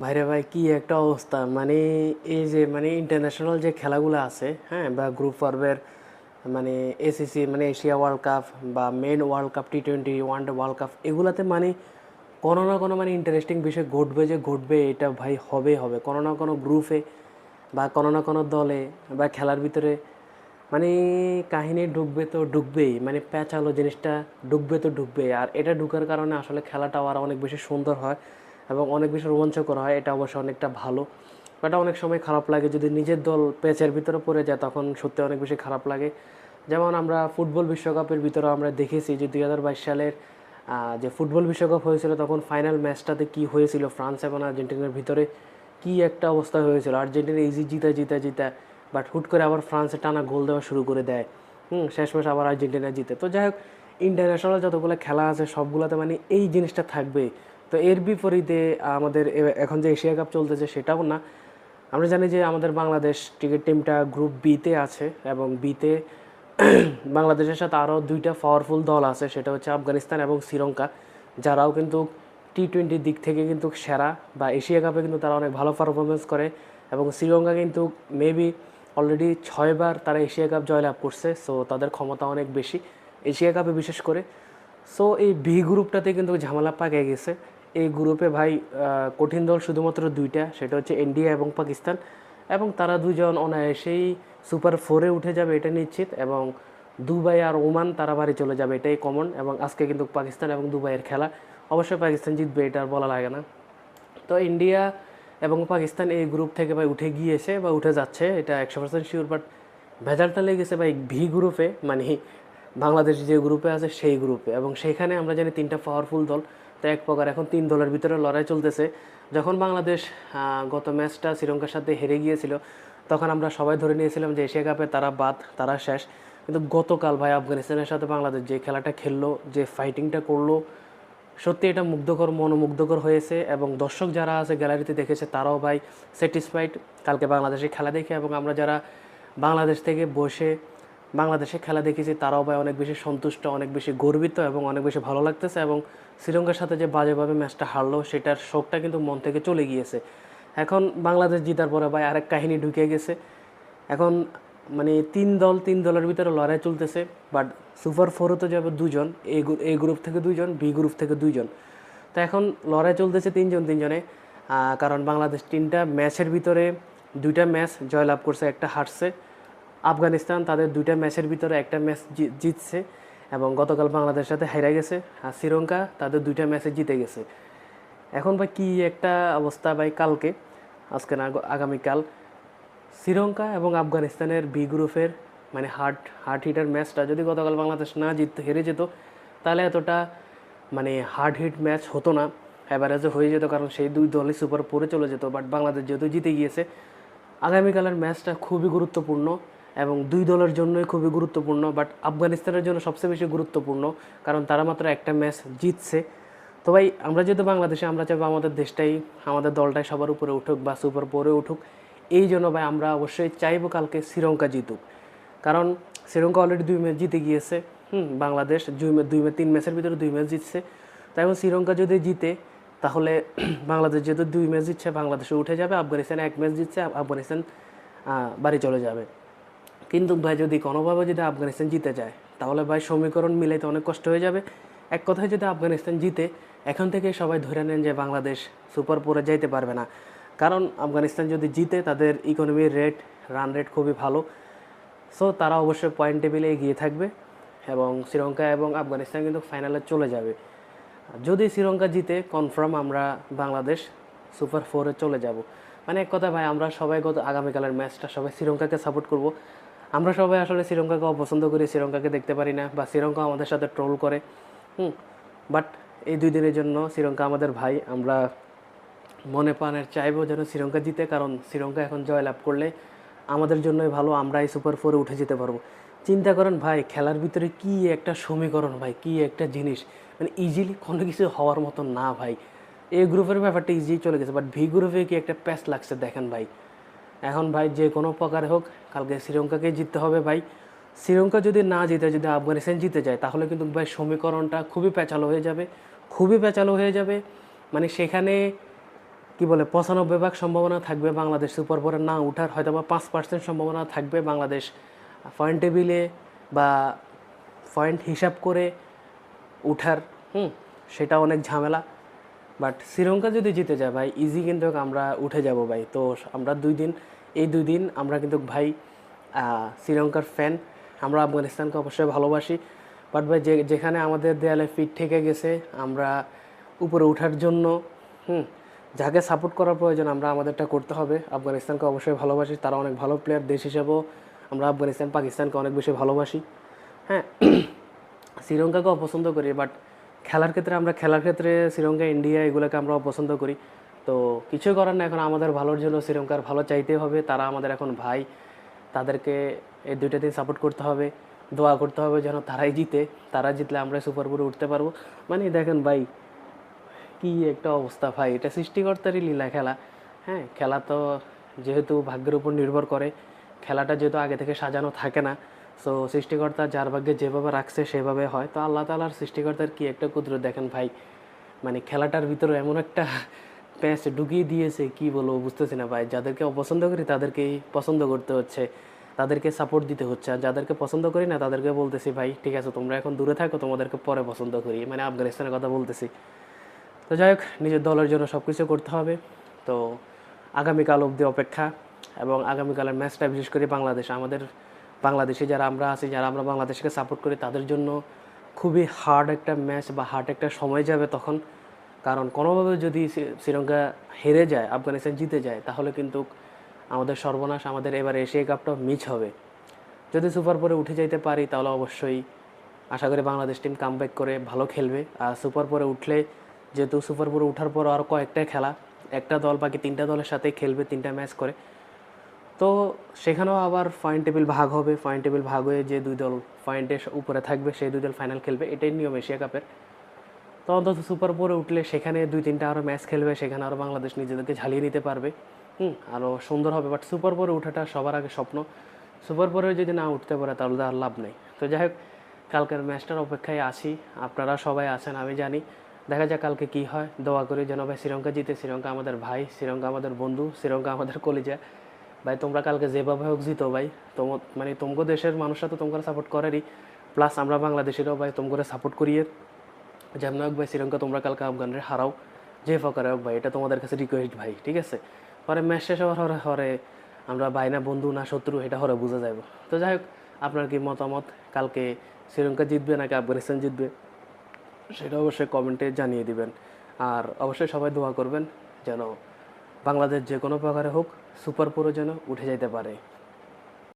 ভাইরে ভাই কি একটা অবস্থা মানে এই যে ইন্টারন্যাশনাল যে খেলাগুলো আছে, হ্যাঁ, বা গ্রুপ পর্বের এসিসি এশিয়া ওয়ার্ল্ড কাপ বা মেন ওয়ার্ল্ড কাপ, টি-20 ওয়ানডে ওয়ার্ল্ড কাপ, এগুলাতে কোনো না কোনো ইন্টারেস্টিং বিষয় ঘটবে, যে ঘটবে এটা ভাই হবে হবে কোনো না কোনো গ্রুপে বা কোনো না কোনো দলে বা খেলার ভিতরে মানে কাহিনী ঢুকবে তো ঢুকবেই, প্যাঁচালো জিনিসটা ঢুকবে তো ঢুকবে। আর এটা ঢুকার কারণে আসলে খেলাটাও আরও অনেক বেশি সুন্দর হয় এবং অনেক বেশি রোমাঞ্চকর হয়। এটা অবশ্য অনেকটা ভালো, এটা অনেক সময় খারাপ লাগে যদি নিজের দল প্যাচের ভিতরে পড়ে যায়, তখন সত্যি অনেক বেশি খারাপ লাগে। যেমন আমরা ফুটবল বিশ্বকাপের ভিতরে আমরা দেখেছি যে 2022 সালের যে ফুটবল বিশ্বকাপ হয়েছিল, তখন ফাইনাল ম্যাচটাতে কি হয়েছিল ফ্রান্স এবং আর্জেন্টিনার ভিতরে, কি একটা অবস্থা হয়েছিল। আর্জেন্টিনা ইজি জিতা জিতা জিতা, বাট হুট করে আবার ফ্রান্সে টানা গোল দেওয়া শুরু করে দেয়। শেষমেশ আবার আর্জেন্টিনা জিতে। তো যাই হোক, ইন্টারন্যাশনাল যতগুলো খেলা আছে সবগুলোতে এই জিনিসটা থাকবে। তো এর বিপরীতে আমাদের এখন যে এশিয়া কাপ চলতেছে সেটাও না। আমরা জানি যে আমাদের বাংলাদেশ ক্রিকেট টিমটা গ্রুপ বিতে আছে এবং বিতে বাংলাদেশের সাথে আরও দুইটা পাওয়ারফুল দল আছে, সেটা হচ্ছে আফগানিস্তান এবং শ্রীলঙ্কা, যারাও কিন্তু টি-20 দিক থেকে কিন্তু সেরা, বা এশিয়া কাপে কিন্তু তারা অনেক ভালো পারফরমেন্স করে। এবং শ্রীলঙ্কা কিন্তু মেবি অলরেডি 6বার তারা এশিয়া কাপ জয়লাভ করছে, সো তাদের ক্ষমতা অনেক বেশি এশিয়া কাপে বিশেষ করে। সো এই বি গ্রুপটাতে কিন্তু ঝামেলা পাকিয়ে গেছে। এই গ্রুপে ভাই কঠিন দল শুধুমাত্র দুইটা, সেটা হচ্ছে ইন্ডিয়া এবং পাকিস্তান, এবং তারা দুজন অনায়াসেই সুপার 4-এ উঠে যাবে এটা নিশ্চিত। এবং দুবাই আর ওমান তারা বাড়ি চলে যাবে, এটাই কমন। এবং আজকে কিন্তু পাকিস্তান এবং দুবাইয়ের খেলা, অবশ্যই পাকিস্তান জিতবে, এটা আর বলা লাগে না। তো ইন্ডিয়া এবং পাকিস্তান এই গ্রুপ থেকে ভাই উঠে গিয়েছে বা উঠে যাচ্ছে, এটা 100% শিওর। বাট ভেজালটা লেগেছে ভাই ভি গ্রুপে, বাংলাদেশ যে গ্রুপে আছে সেই গ্রুপে। এবং সেখানে আমরা জানি তিনটা পাওয়ারফুল দল। তো এক প্রকার এখন তিন দলের ভিতরে লড়াই চলতেছে। যখন বাংলাদেশ গত ম্যাচটা শ্রীলঙ্কার সাথে হেরে গিয়েছিল, তখন আমরা সবাই ধরে নিয়েছিলাম যে এশিয়া কাপে তারা বাদ, তারা শেষ। কিন্তু গতকাল ভাই আফগানিস্তানের সাথে বাংলাদেশ যে খেলাটা খেললো, যে ফাইটিংটা করলো, সত্যি এটা মুগ্ধকর, মনোমুগ্ধকর হয়েছে। এবং দর্শক যারা আছে গ্যালারিতে দেখেছে তারাও ভাই স্যাটিসফাইড কালকে বাংলাদেশের খেলা দেখে। এবং আমরা যারা বাংলাদেশ থেকে বসে বাংলাদেশে খেলা দেখেছি তারাও ভাই অনেক বেশি সন্তুষ্ট, অনেক বেশি গর্বিত এবং অনেক বেশি ভালো লাগতেছে। এবং শ্রীলঙ্কার সাথে যে বাজেভাবে ম্যাচটা হারলো সেটার শোকটা কিন্তু মন থেকে চলে গিয়েছে। এখন বাংলাদেশ জিতার পরে ভাই আরেক কাহিনী ঢুকে গেছে। এখন তিন দলের ভিতরে লড়াই চলতেছে, বাট সুপার 4-এ তো যাবে দুজন, এ গ্রুপ থেকে দুইজন, বি গ্রুপ থেকে দুইজন। তো এখন লড়াই চলতেছে তিনজনে, কারণ বাংলাদেশ তিনটা ম্যাচের ভিতরে দুইটা ম্যাচ জয়লাভ করছে, একটা হারছে। আফগানিস্তান তাদের দুইটা ম্যাচের ভিতরে একটা ম্যাচ জিতছে এবং গতকাল বাংলাদেশের সাথে হেরে গেছে। আর শ্রীলঙ্কা তাদের দুইটা ম্যাচে জিতে গেছে। এখন ভাই কী একটা অবস্থা ভাই, কালকে, আজকে না আগামীকাল, শ্রীলঙ্কা এবং আফগানিস্তানের বি গ্রুপের হার্ড হিটার ম্যাচটা যদি গতকাল বাংলাদেশ না হেরে যেত, তাহলে এতটা হার্ড হিট ম্যাচ হতো না, অ্যাভারেজে হয়ে যেত, কারণ সেই দুই দলই সুপার 4-এ চলে যেত। বাট বাংলাদেশ যেহেতু জিতে গিয়েছে, আগামীকালের ম্যাচটা খুবই গুরুত্বপূর্ণ এবং দুই দলের জন্যই খুবই গুরুত্বপূর্ণ। বাট আফগানিস্তানের জন্য সবচেয়ে বেশি গুরুত্বপূর্ণ, কারণ তারা মাত্র একটা ম্যাচ জিতছে। তো ভাই আমরা যেহেতু বাংলাদেশে, আমরা চাইবো আমাদের দেশটাই, আমাদের দলটাই সবার উপরে উঠুক বা সুপার 4-এ উঠুক। এই জন্য ভাই আমরা অবশ্যই চাইবো কালকে শ্রীলঙ্কা জিতুক, কারণ শ্রীলঙ্কা অলরেডি 2 ম্যাচ জিতে গিয়েছে। বাংলাদেশ তিন ম্যাচের ভিতরে 2 ম্যাচ জিতছে। তাই এখন শ্রীলঙ্কা যদি জিতে, তাহলে বাংলাদেশ যেহেতু 2 ম্যাচ জিতছে, বাংলাদেশে উঠে যাবে। আফগানিস্তান 1 ম্যাচ জিতছে, আফগানিস্তান বাড়ি চলে যাবে। কিন্তু ভাই যদি কোনোভাবে যদি আফগানিস্তান জিতে যায়, তাহলে ভাই সমীকরণ মিলাইতে অনেক কষ্ট হয়ে যাবে। এক কথায় যদি আফগানিস্তান জিতে, এখন থেকে সবাই ধরে নেন যে বাংলাদেশ সুপার 4-এ যাইতে পারবে না। কারণ আফগানিস্তান যদি জিতে, তাদের ইকোনমির রেট, রান রেট খুবই ভালো। সো তারা অবশ্যই পয়েন্ট টেবিলে এগিয়ে থাকবে এবং শ্রীলঙ্কা এবং আফগানিস্তান কিন্তু ফাইনালে চলে যাবে। যদি শ্রীলঙ্কা জিতে, কনফার্ম আমরা বাংলাদেশ সুপার 4-এ চলে যাব। এক কথা ভাই, আমরা সবাই আগামীকালের ম্যাচটা সবাই শ্রীলঙ্কাকে সাপোর্ট করব। আমরা সবাই আসলে শ্রীলঙ্কাকে অপছন্দ করি, শ্রীলঙ্কাকে দেখতে পারি না, বা শ্রীলঙ্কা আমাদের সাথে ট্রোল করে। বাট এই 2 দিনের জন্য শ্রীলঙ্কা আমাদের ভাই, আমরা মনে প্রাণের চাইবো যেন শ্রীলঙ্কা জিতে, কারণ শ্রীলঙ্কা এখন জয়লাভ করলে আমাদের জন্যই ভালো, আমরা এই সুপার 4-এ উঠে যেতে পারবো। চিন্তা করেন ভাই, খেলার ভিতরে কি একটা সমীকরণ ভাই, কি একটা জিনিস, ইজিলি কোনো কিছু হওয়ার মতন না ভাই। এ গ্রুপের ব্যাপারটা ইজি চলে গেছে, বাট ভি গ্রুপে কি একটা প্যাচ লাগছে দেখেন ভাই। এখন ভাই যে কোনো প্রকারে হোক কালকে শ্রীলঙ্কাকে জিততে হবে ভাই। শ্রীলঙ্কা যদি না জিতে, যদি আফগানিস্তান জিতে যায়, তাহলে কিন্তু ভাই সমীকরণটা খুবই প্যাঁচালো হয়ে যাবে, খুবই প্যাঁচালো হয়ে যাবে। সেখানে কি বলে 95% সম্ভাবনা থাকবে বাংলাদেশ সুপার ফোরে না উঠার, হয়তো বা 5% সম্ভাবনা থাকবে বাংলাদেশ পয়েন্ট টেবিলে বা পয়েন্ট হিসাব করে উঠার। সেটা অনেক ঝামেলা। বাট শ্রীলঙ্কা যদি জিতে যায় ভাই ইজি কিন্তু আমরা উঠে যাব ভাই। তো আমরা এই 2 দিন আমরা কিন্তু ভাই শ্রীলঙ্কার ফ্যান। আমরা আফগানিস্তানকে অবশ্যই ভালোবাসি, বাট ভাই যেখানে আমাদের দেয়ালে ফিট থেকে গেছে আমরা উপরে ওঠার জন্য যাকে সাপোর্ট করার প্রয়োজন আমরা আমাদেরটা করতে হবে। আফগানিস্তানকে অবশ্যই ভালোবাসি, তারা অনেক ভালো প্লেয়ার। দেশ হিসেবেও আমরা আফগানিস্তান পাকিস্তানকে অনেক বেশি ভালোবাসি। হ্যাঁ, শ্রীলঙ্কাকেও অপছন্দ করি, বাট খেলার ক্ষেত্রে শ্রীলঙ্কা ইন্ডিয়া এগুলোকে আমরা অপছন্দ করি। তো কিছুই করার না, এখন আমাদের ভালোর জন্য শ্রীলঙ্কার ভালো চাইতে হবে। তারা আমাদের এখন ভাই, তাদেরকে এই 2টা দিন সাপোর্ট করতে হবে, দোয়া করতে হবে যেন তারাই জিতে। তারা জিতলে আমরা সুপার ফোরে উঠতে পারবো। মানে দেখেন ভাই কি একটা অবস্থা ভাই, এটা সৃষ্টিকর্তারই লীলা খেলা। হ্যাঁ, খেলা তো যেহেতু ভাগ্যের উপর নির্ভর করে, খেলাটা যেহেতু আগে থেকে সাজানো থাকে না, সো সৃষ্টিকর্তা যার ভাগ্যে যেভাবে রাখছে সেভাবে হয়। তো আল্লাহ তাআলার সৃষ্টিকর্তার কি একটা কুদরত দেখেন ভাই, মানে খেলাটার ভিতরে এমন একটা প্যাঁচ ঢুকিয়ে দিয়েছে, কি বলবো বুঝতেছি না ভাই। যাদেরকে অপছন্দ করি তাদেরকেই পছন্দ করতে হচ্ছে, তাদেরকে সাপোর্ট দিতে হচ্ছে। আর যাদেরকে পছন্দ করি না তাদেরকে বলতেছি ভাই ঠিক আছে তোমরা এখন দূরে থাকো, তোমাদেরকে পরে পছন্দ করি। মানে আফগানিস্তানের কথা বলতেছি। তো যাই হোক, নিজের দলের জন্য সব কিছু করতে হবে। তো আগামীকাল অবধি অপেক্ষা, এবং আগামীকালের ম্যাচটা বিশেষ করে আমাদের বাংলাদেশে যারা আমরা বাংলাদেশকে সাপোর্ট করি তাদের জন্য খুবই হার্ড একটা ম্যাচ বা হার্ড একটা সময় যাবে তখন। কারণ কোনোভাবে যদি শ্রীলঙ্কা হেরে যায়, আফগানিস্তান জিতে যায়, তাহলে কিন্তু আমাদের সর্বনাশ। আমাদের এবার এশিয়া কাপটা মিস হবে। যদি সুপার ফোরে উঠে যাইতে পারি তাহলে অবশ্যই আশা করি বাংলাদেশ টিম কামব্যাক করে ভালো খেলবে। আর সুপার ফোরে উঠলে, যেহেতু সুপার ফোরে ওঠার পর আর কয়েকটা খেলা, একটা দল বাকি 3টা দলের সাথে খেলবে 3টা ম্যাচ করে। তো সেখানেও আবার পয়েন্ট টেবিল ভাগ হবে। পয়েন্ট টেবিল ভাগ হয়ে যে 2 দল পয়েন্টের উপরে থাকবে সেই 2 দল ফাইনাল খেলবে। এটাই নিয়ম এশিয়া কাপের। তো অন্তত সুপার ফোরে উঠলে সেখানে 2-3টা আরও ম্যাচ খেলবে, সেখানে আরও বাংলাদেশ নিজেদেরকে ঝালিয়ে নিতে পারবে। আরও সুন্দর হবে। বাট সুপার ফোরে ওঠাটা সবার আগে স্বপ্ন। সুপার ফোরে যদি না উঠতে পারে তাহলে আর লাভ নেই। তো যাই হোক, কালকের ম্যাচটার অপেক্ষায় আছি। আপনারা সবাই আছেন আমি জানি। দেখা যাক কালকে কি হয়। দোয়া করি যেন ভাই শ্রীলঙ্কা জিতে। শ্রীলঙ্কা আমাদের ভাই, শ্রীলঙ্কা আমাদের বন্ধু, শ্রীলঙ্কা আমাদের কলিজা। ভাই তোমরা কালকে যেভাবে হোক জিতো ভাই। মানে তোমাকে দেশের মানুষরা তো তোমরা সাপোর্ট করেরই, প্লাস আমরা বাংলাদেশেরও ভাই তোমরা সাপোর্ট করিয়ে যেমন হোক ভাই শ্রীলঙ্কা তোমরা কালকে আফগানরে হারাও, যে ফকারে হোক ভাই। এটা তোমাদের কাছে রিকোয়েস্ট ভাই, ঠিক আছে? পরে ম্যাচ শেষ হওয়ার হরে আমরা ভাই না বন্ধু না শত্রু এটা হরে বোঝা যাব। তো যাই হোক, আপনার কি মতামত, কালকে শ্রীলঙ্কা জিতবে নাকি আফগানিস্তান জিতবে সেটা অবশ্যই কমেন্টে জানিয়ে দিবেন। আর অবশ্যই সবাই দোয়া করবেন যেন বাংলাদেশ যে কোনো প্রকারে হোক সুপার ফোরে যেন উঠে যাইতে পারে।